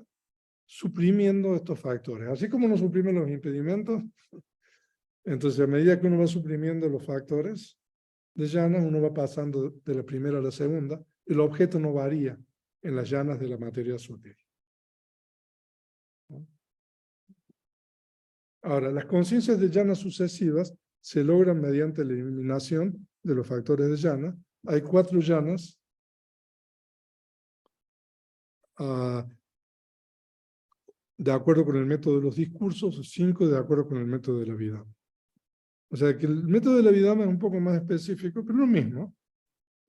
suprimiendo estos factores. Así como uno suprime los impedimentos, entonces a medida que uno va suprimiendo los factores de jhana, uno va pasando de la primera a la segunda. El objeto no varía en las jhanas de la materia sutil. Ahora, las conciencias de jhanas sucesivas se logran mediante la eliminación de los factores de jhana. Hay 4 jhanas de acuerdo con el método de los discursos, 5 de acuerdo con el método de la vida. O sea que el método de la vida es un poco más específico, pero lo mismo.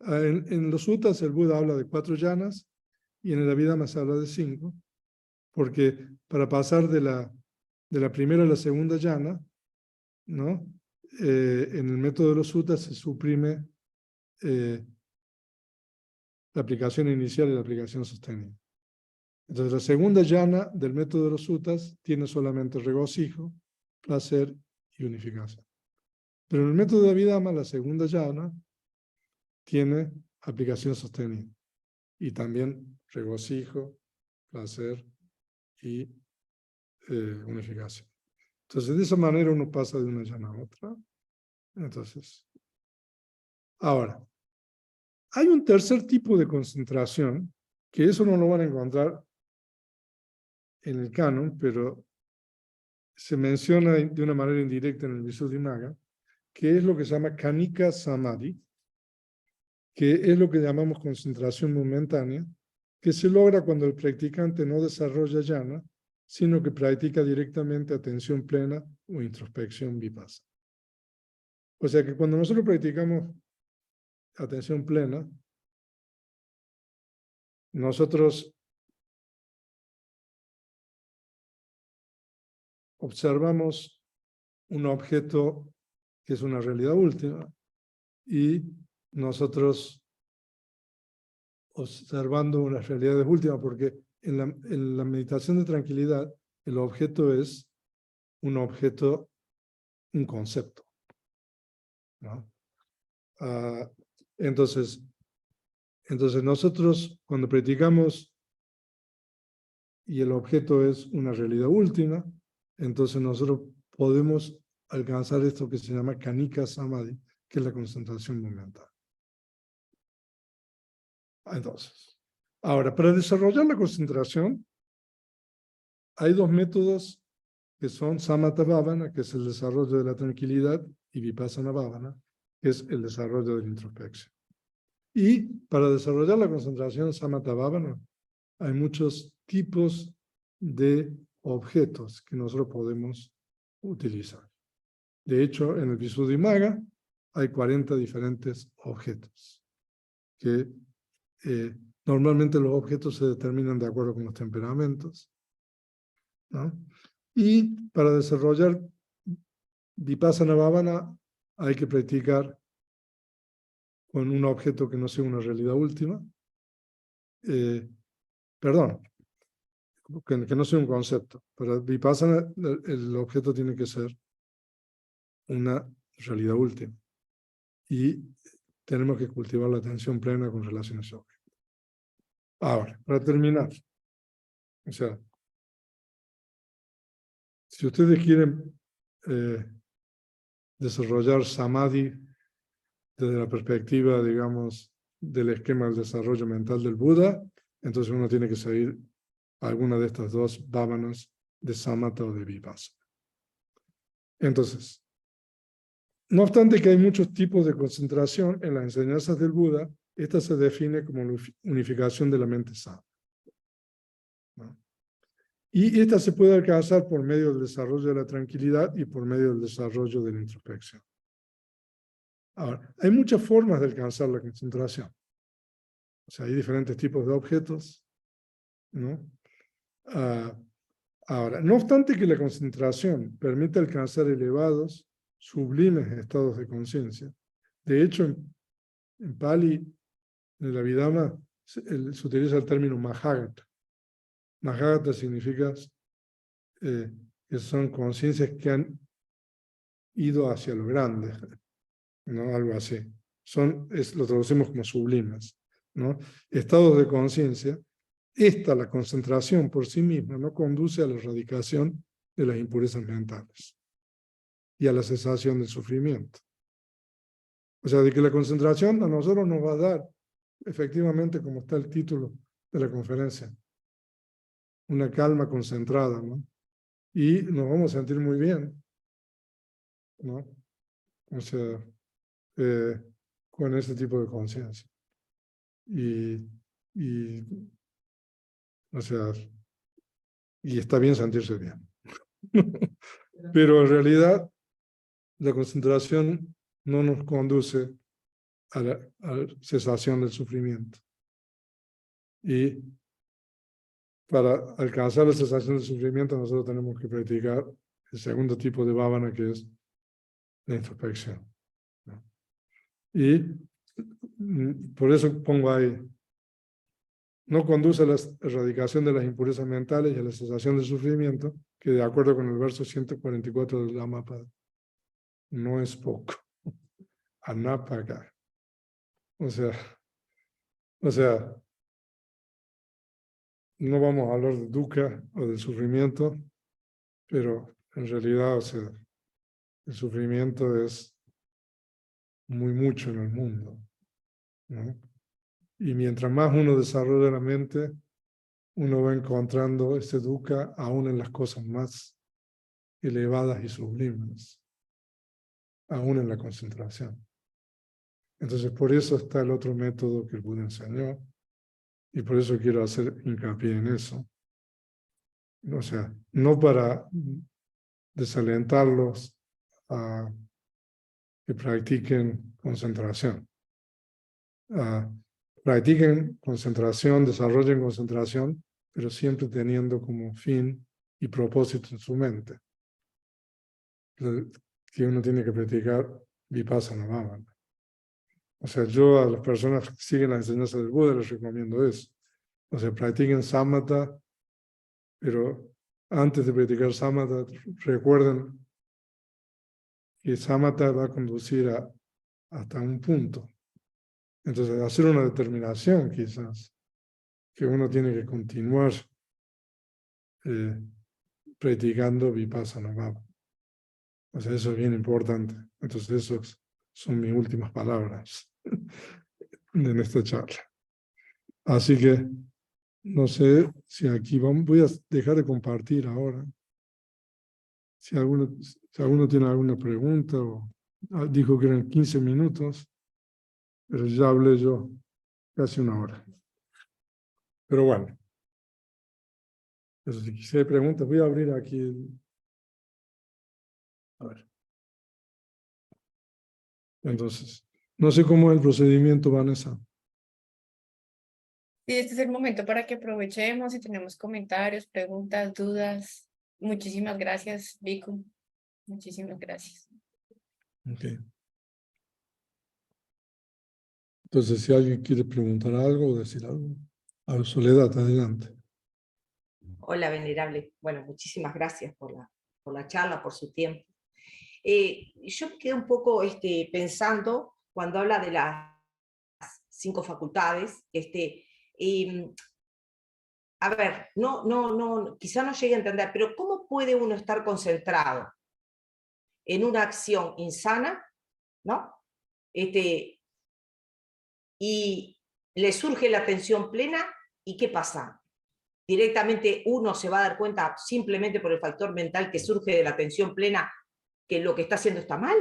En los suttas el Buda habla de 4 jhanas y en el Abhidhamma se habla de 5, porque para pasar de la primera a la segunda jhana, ¿no? En el método de los suttas se suprime la aplicación inicial y la aplicación sostenida. Entonces la segunda jhana del método de los suttas tiene solamente regocijo, placer y unificación. Pero en el método de Abhidhamma la segunda jhana tiene aplicación sostenida y también regocijo, placer y unificación. Entonces, de esa manera uno pasa de una jhana a otra. Entonces, ahora, hay un tercer tipo de concentración, que eso no lo van a encontrar en el canon, pero se menciona de una manera indirecta en el Visuddhimagga, que es lo que se llama Kanika Samadhi, que es lo que llamamos concentración momentánea, que se logra cuando el practicante no desarrolla jhana, sino que practica directamente atención plena o introspección vipassana. O sea que cuando nosotros practicamos atención plena, nosotros observamos un objeto que es una realidad última y nosotros observando unas realidades últimas, porque en la meditación de tranquilidad el objeto es un objeto, un concepto, ¿no? Entonces nosotros cuando practicamos y el objeto es una realidad última, entonces nosotros podemos alcanzar esto que se llama Kanika Samadhi, que es la concentración momental. Entonces, ahora, para desarrollar la concentración, hay dos métodos que son Samatha Bhavana, que es el desarrollo de la tranquilidad, y Vipassana Bhavana, que es el desarrollo de la introspección. Y para desarrollar la concentración Samatha Bhavana, hay muchos tipos de objetos que nosotros podemos utilizar. De hecho, en el Visuddhimagga hay 40 diferentes objetos, que normalmente los objetos se determinan de acuerdo con los temperamentos, ¿no? Y para desarrollar Vipassana Bhavana hay que practicar con un objeto que no sea una realidad última, perdón, que no sea un concepto. Para Vipassana el objeto tiene que ser una realidad última. Y tenemos que cultivar la atención plena con relación a ese objeto. Ahora, para terminar, o sea, si ustedes quieren desarrollar Samadhi desde la perspectiva, digamos, del esquema del desarrollo mental del Buda, entonces uno tiene que seguir alguna de estas dos bhavanas de Samatha o de Vipassana. Entonces, no obstante que hay muchos tipos de concentración en las enseñanzas del Buda, esta se define como la unificación de la mente sana, ¿no? Y esta se puede alcanzar por medio del desarrollo de la tranquilidad y por medio del desarrollo de la introspección. Ahora, hay muchas formas de alcanzar la concentración. O sea, hay diferentes tipos de objetos, ¿no? Ahora, no obstante que la concentración permite alcanzar elevados, sublimes estados de conciencia. De hecho, en Pali, en el Abhidhamma, se utiliza el término Mahāgata. Mahāgata significa que son conciencias que han ido hacia lo grande, ¿no? Algo así. Lo traducimos como sublimes, ¿no? Estados de conciencia. La concentración por sí misma no conduce a la erradicación de las impurezas mentales y a la cesación del sufrimiento. O sea, de que la concentración a nosotros nos va a dar, efectivamente, como está el título de la conferencia, una calma concentrada, ¿no? Y nos vamos a sentir muy bien, ¿no? O sea, con ese tipo de conciencia. O sea, y está bien sentirse bien. Pero en realidad, la concentración no nos conduce a la cesación del sufrimiento. Y para alcanzar la cesación del sufrimiento, nosotros tenemos que practicar el segundo tipo de bhavana, que es la introspección, ¿no? Y por eso pongo ahí, no conduce a la erradicación de las impurezas mentales y a la cesación del sufrimiento, que de acuerdo con el verso 144 del Dhammapada, no es poco. Anapaga. O sea, no vamos a hablar de dukkha o del sufrimiento, pero en realidad, o sea, el sufrimiento es muy mucho en el mundo, ¿no? Y mientras más uno desarrolla la mente, uno va encontrando ese dukkha aún en las cosas más elevadas y sublimes, aún en la concentración. Entonces, por eso está el otro método que el Buda enseñó, y por eso quiero hacer hincapié en eso. O sea, no para desalentarlos a que practiquen concentración. Practiquen concentración, desarrollen concentración, pero siempre teniendo como fin y propósito en su mente que uno tiene que practicar Vipassana Bhavana. O sea, yo a las personas que siguen la enseñanza del Buda les recomiendo eso. O sea, practiquen samatha, pero antes de practicar samatha, recuerden que samatha va a conducir hasta un punto. Entonces, hacer una determinación quizás, que uno tiene que continuar practicando Vipassana Bhavana. O sea, eso es bien importante. Entonces, esas son mis últimas palabras en esta charla. Así que, no sé si aquí voy a dejar de compartir ahora. Si alguno tiene alguna pregunta, dijo que eran 15 minutos, pero ya hablé yo casi una hora. Pero bueno, si hay preguntas, voy a abrir aquí. A ver. Entonces, no sé cómo es el procedimiento, Vanessa. Y este es el momento para que aprovechemos si tenemos comentarios, preguntas, dudas. Muchísimas gracias, Vico. Muchísimas gracias. Okay. Entonces, si alguien quiere preguntar algo o decir algo. A ver, Soledad, adelante. Hola, venerable. Bueno, muchísimas gracias por la charla, por su tiempo. Yo me quedé un poco pensando cuando habla de las 5 facultades. A ver, quizá no llegue a entender, pero ¿cómo puede uno estar concentrado en una acción insana, ¿no? Y le surge la atención plena, ¿y qué pasa? Directamente uno se va a dar cuenta simplemente por el factor mental que surge de la atención plena que lo que está haciendo está mal.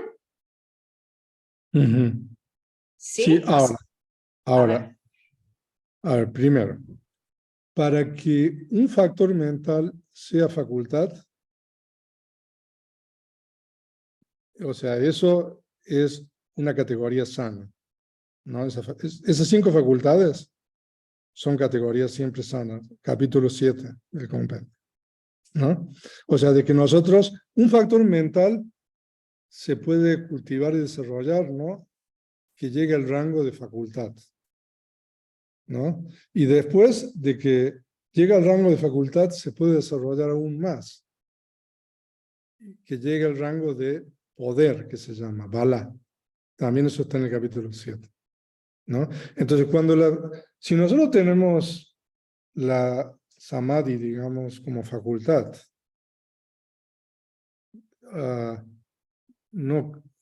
Sí, ahora, A ver. primero, para que un factor mental sea facultad, o sea, eso es una categoría sana, ¿no? Esas 5 facultades son categorías siempre sanas, capítulo 7 del compendio, ¿no? O sea, de que nosotros, un factor mental se puede cultivar y desarrollar, ¿no? Que llegue al rango de facultad, ¿no? Y después de que llega al rango de facultad, se puede desarrollar aún más, que llegue al rango de poder, que se llama Bala. También eso está en el capítulo 7, ¿no? Entonces, si nosotros tenemos la Samadhi, digamos, como facultad,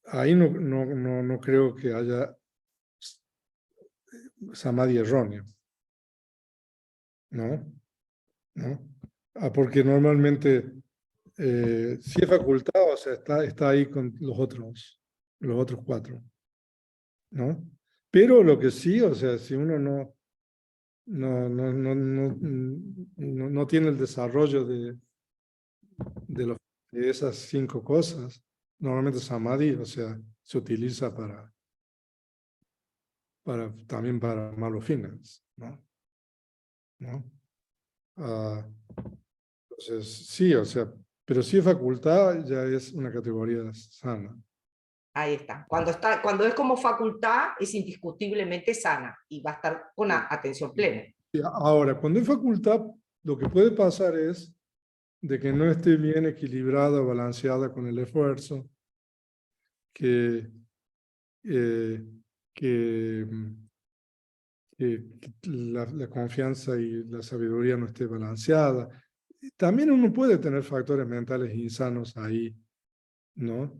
ahí no creo que haya Samadhi erróneo, ¿no? Porque normalmente, si es facultad, o sea, está ahí con los otros 4, ¿no? Pero lo que sí, o sea, si uno no tiene el desarrollo de esas 5 cosas, normalmente Samadhi, o sea, se utiliza también para malos fines, ¿no? Entonces, sí, o sea, pero si es facultad, ya es una categoría sana. Ahí está. Cuando es como facultad, es indiscutiblemente sana y va a estar con atención plena. Ahora, cuando es facultad, lo que puede pasar es de que no esté bien equilibrada o balanceada con el esfuerzo, que la confianza y la sabiduría no esté balanceada. También uno puede tener factores mentales insanos ahí, ¿no?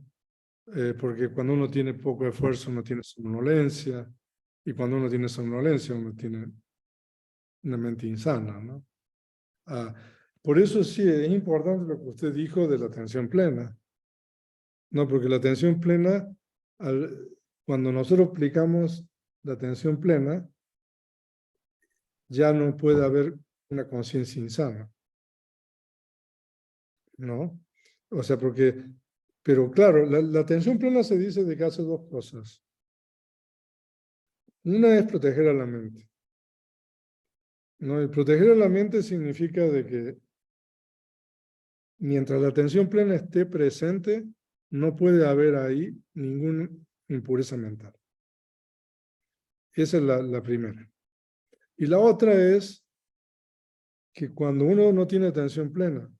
Porque cuando uno tiene poco esfuerzo, uno tiene somnolencia, y cuando uno tiene somnolencia, uno tiene una mente insana, ¿no? Por eso sí, es importante lo que usted dijo de la atención plena, ¿no? Porque la atención plena, cuando nosotros aplicamos la atención plena, ya no puede haber una conciencia insana, ¿no? O sea, pero claro, la atención plena se dice de que hace 2 cosas. Una es proteger a la mente, ¿no? Y proteger a la mente significa de que mientras la atención plena esté presente, no puede haber ahí ninguna impureza mental. Esa es la primera. Y la otra es que cuando uno no tiene atención plena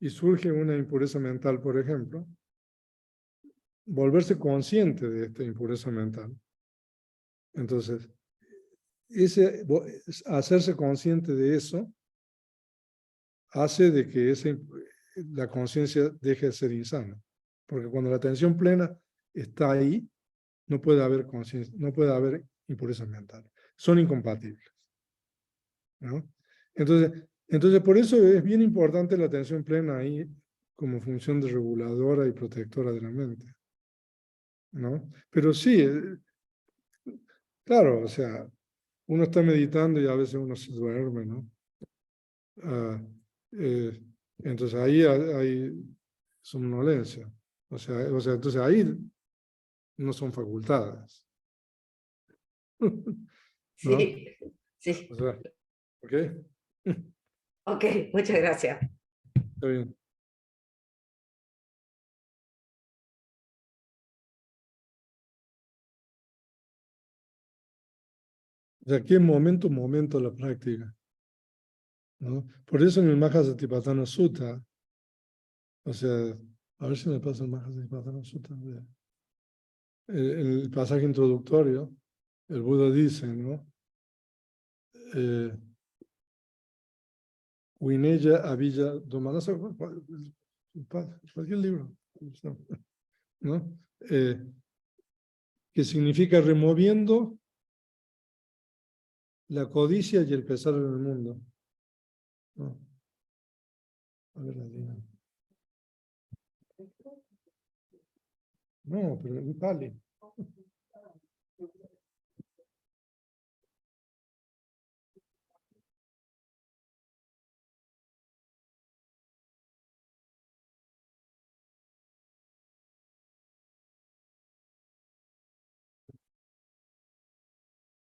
y surge una impureza mental, por ejemplo, volverse consciente de esta impureza mental. Entonces, hacerse consciente de eso hace de que la conciencia deje de ser insana. Porque cuando la atención plena está ahí, no puede haber conciencia, no puede haber impurezas mentales. Son incompatibles, ¿no? Entonces, por eso es bien importante la atención plena ahí como función de reguladora y protectora de la mente, ¿no? Pero sí, claro, o sea, uno está meditando y a veces uno se duerme, ¿no? Entonces ahí hay somnolencia. O sea, entonces ahí no son facultades. ¿No? Sí, sí. O sea, ¿ok? Ok, muchas gracias. Está bien. O sea, aquí es momento la práctica, ¿no? Por eso en el Mahasatipatthana Sutta, o sea, a ver si me pasa el Mahasatipatthana Sutta. El pasaje introductorio, el Buda dice, ¿no? Wineya Avilla Domanasa, cualquier libro, ¿no? Que significa removiendo la codicia y el pesar en el mundo, ¿no? A ver, no, pero el Pali.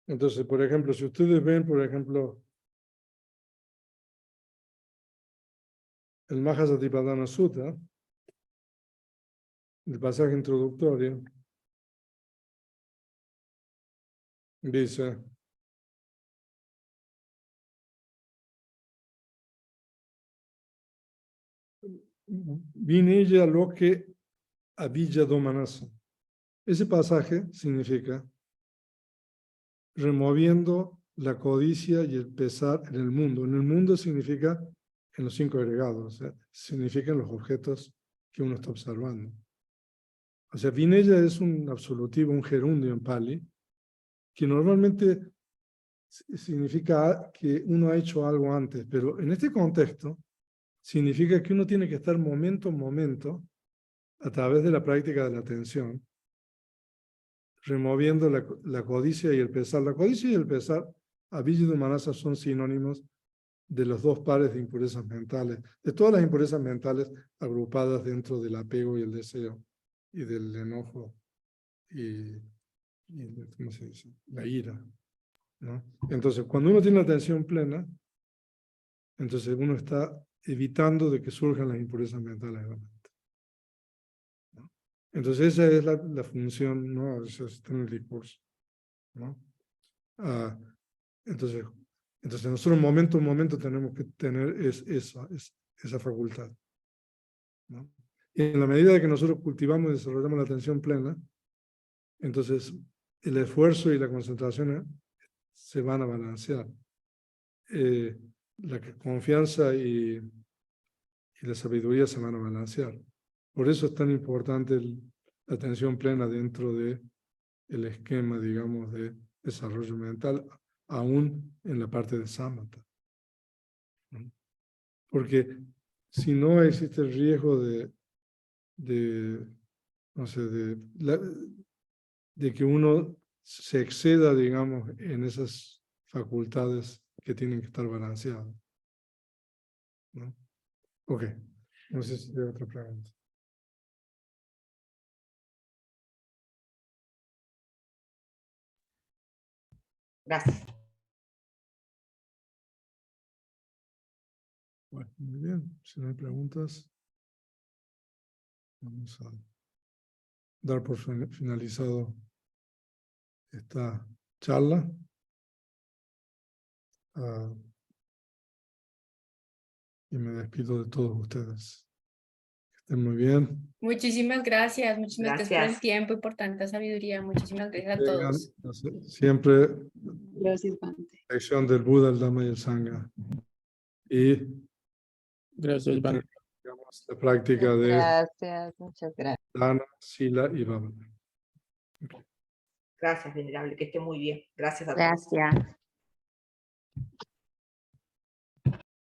Entonces, por ejemplo, si ustedes ven, por ejemplo, el Mahasatipatthana Sutta, el pasaje introductorio, dice, Vinaya lo que Avilla Domanasa. Ese pasaje significa removiendo la codicia y el pesar en el mundo. En el mundo significa en los 5 agregados, o sea, significa en los objetos que uno está observando. O sea, Vinaya es un absolutivo, un gerundio en Pali, que normalmente significa que uno ha hecho algo antes, pero en este contexto significa que uno tiene que estar momento en momento, a través de la práctica de la atención, removiendo la codicia y el pesar. La codicia y el pesar, Avijja y Manasa, son sinónimos de los dos pares de impurezas mentales, de todas las impurezas mentales agrupadas dentro del apego y el deseo, y del enojo, y ¿cómo se dice? La ira, ¿no? Entonces, cuando uno tiene la atención plena, entonces uno está evitando de que surjan las impurezas mentales de la mente, ¿no? Entonces esa es la función, ¿no? Eso está en el discurso, ¿no? Entonces nosotros momento a momento tenemos que tener esa facultad, ¿no? Y en la medida que nosotros cultivamos y desarrollamos la atención plena, entonces el esfuerzo y la concentración se van a balancear. La confianza y la sabiduría se van a balancear. Por eso es tan importante la atención plena dentro del esquema, digamos, de desarrollo mental, aún en la parte de samatha, ¿no? Porque si no existe el riesgo no sé, de que uno se exceda, digamos, en esas facultades que tienen que estar balanceadas, ¿no? Ok, no sé si hay otra pregunta. Gracias. Bueno, muy bien, si no hay preguntas. Vamos a dar por finalizado esta charla. Y me despido de todos ustedes. Que estén muy bien. Muchísimas gracias por el Gracias. tiempo y por tanta sabiduría. Muchísimas gracias a Tengan todos. siempre Gracias, Bante. la lección del Buda, el Dhamma y el Sangha. Y Gracias, Bante. tengamos la práctica de Gracias, muchas gracias. Dana, Sila y Bhavana. Gracias, venerable, que esté muy bien. Gracias a todos. Gracias.